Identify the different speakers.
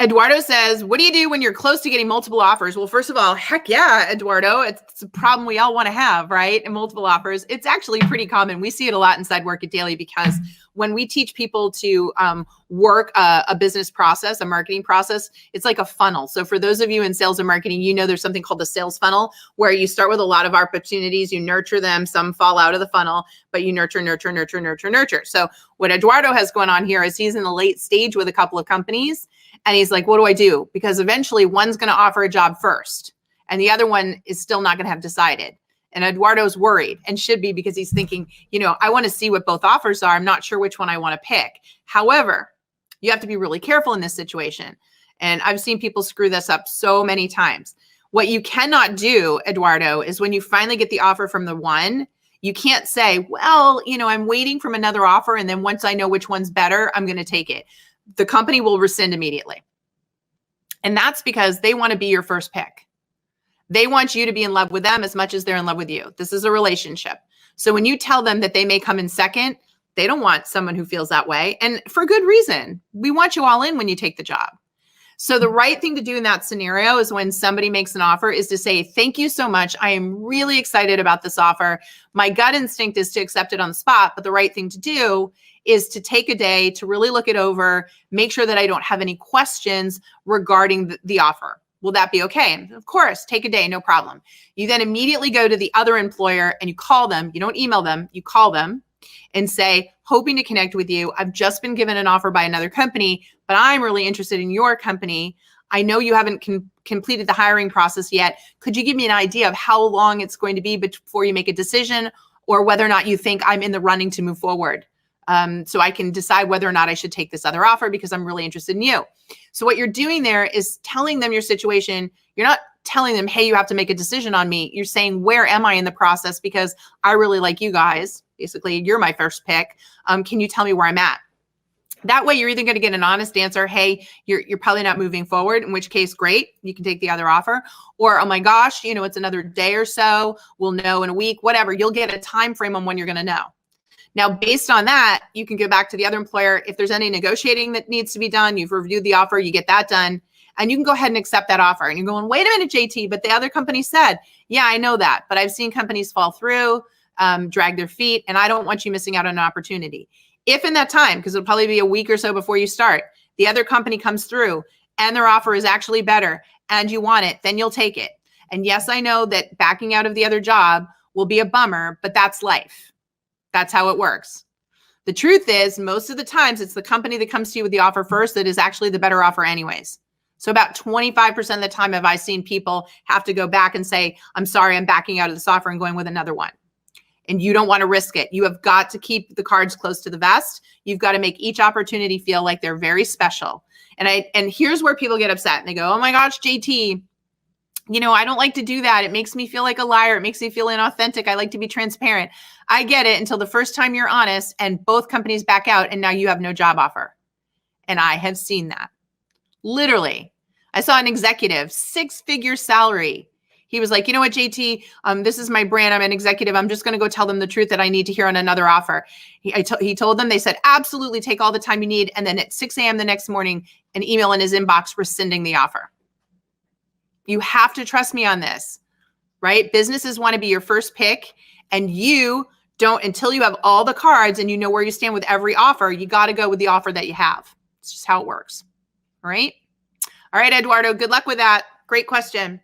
Speaker 1: Eduardo says, what do you do when you're close to getting multiple offers? Well, first of all, heck yeah, Eduardo. It's a problem we all want to have, right? And multiple offers. It's actually pretty common. We see it a lot inside Work It Daily because when we teach people to work a business process, a marketing process, it's like a funnel. So for those of you in sales and marketing, you know there's something called the sales funnel where you start with a lot of opportunities, you nurture them, some fall out of the funnel, but you nurture. So what Eduardo has going on here is he's in the late stage with a couple of companies. And he's like, what do I do? Because eventually one's going to offer a job first and the other one is still not going to have decided. And Eduardo's worried and should be because he's thinking, I want to see what both offers are. I'm not sure which one I want to pick. However, you have to be really careful in this situation. And I've seen people screw this up so many times. What you cannot do, Eduardo, is when you finally get the offer from the one, you can't say, well, I'm waiting from another offer. And then once I know which one's better, I'm going to take it. The company will rescind immediately. And that's because they want to be your first pick. They want you to be in love with them as much as they're in love with you. This is a relationship. So when you tell them that they may come in second, they don't want someone who feels that way. And for good reason. We want you all in when you take the job. So the right thing to do in that scenario is when somebody makes an offer is to say, thank you so much. I am really excited about this offer. My gut instinct is to accept it on the spot, but the right thing to do is to take a day to really look it over, make sure that I don't have any questions regarding the offer. Will that be okay? And of course, take a day, no problem. You then immediately go to the other employer and you call them. You don't email them, you call them and say, hoping to connect with you. I've just been given an offer by another company, but I'm really interested in your company. I know you haven't completed the hiring process yet. Could you give me an idea of how long it's going to be before you make a decision or whether or not you think I'm in the running to move forward? So I can decide whether or not I should take this other offer because I'm really interested in you. So what you're doing there is telling them your situation. You're not telling them, hey, you have to make a decision on me. You're saying, where am I in the process? Because I really like you guys. Basically, you're my first pick. Can you tell me where I'm at? That way, you're either going to get an honest answer, hey, you're probably not moving forward, in which case, great, you can take the other offer. Or, oh my gosh, it's another day or so. We'll know in a week, whatever. You'll get a time frame on when you're going to know. Now, based on that, you can go back to the other employer. If there's any negotiating that needs to be done, you've reviewed the offer, you get that done, and you can go ahead and accept that offer. And you're going, wait a minute, JT, but the other company said, yeah, I know that, but I've seen companies fall through, drag their feet, and I don't want you missing out on an opportunity. If in that time, because it'll probably be a week or so before you start, the other company comes through and their offer is actually better and you want it, then you'll take it. And yes, I know that backing out of the other job will be a bummer, but that's life. That's how it works. The truth is, most of the times, it's the company that comes to you with the offer first that is actually the better offer anyways. So about 25% of the time have I seen people have to go back and say, I'm sorry, I'm backing out of this offer and going with another one. And you don't want to risk it. You have got to keep the cards close to the vest. You've got to make each opportunity feel like they're very special. And here's where people get upset and they go, oh my gosh, JT, I don't like to do that. It makes me feel like a liar. It makes me feel inauthentic. I like to be transparent. I get it until the first time you're honest and both companies back out and now you have no job offer. And I have seen that. Literally, I saw an executive, 6-figure salary. He was like, you know what, JT, this is my brand. I'm an executive. I'm just going to go tell them the truth that I need to hear on another offer. He told them, they said, absolutely take all the time you need. And then at 6 a.m. the next morning, an email in his inbox rescinding the offer. You have to trust me on this, right? Businesses want to be your first pick and you don't, until you have all the cards and you know where you stand with every offer, you got to go with the offer that you have. It's just how it works. All right. All right, Eduardo, good luck with that. Great question.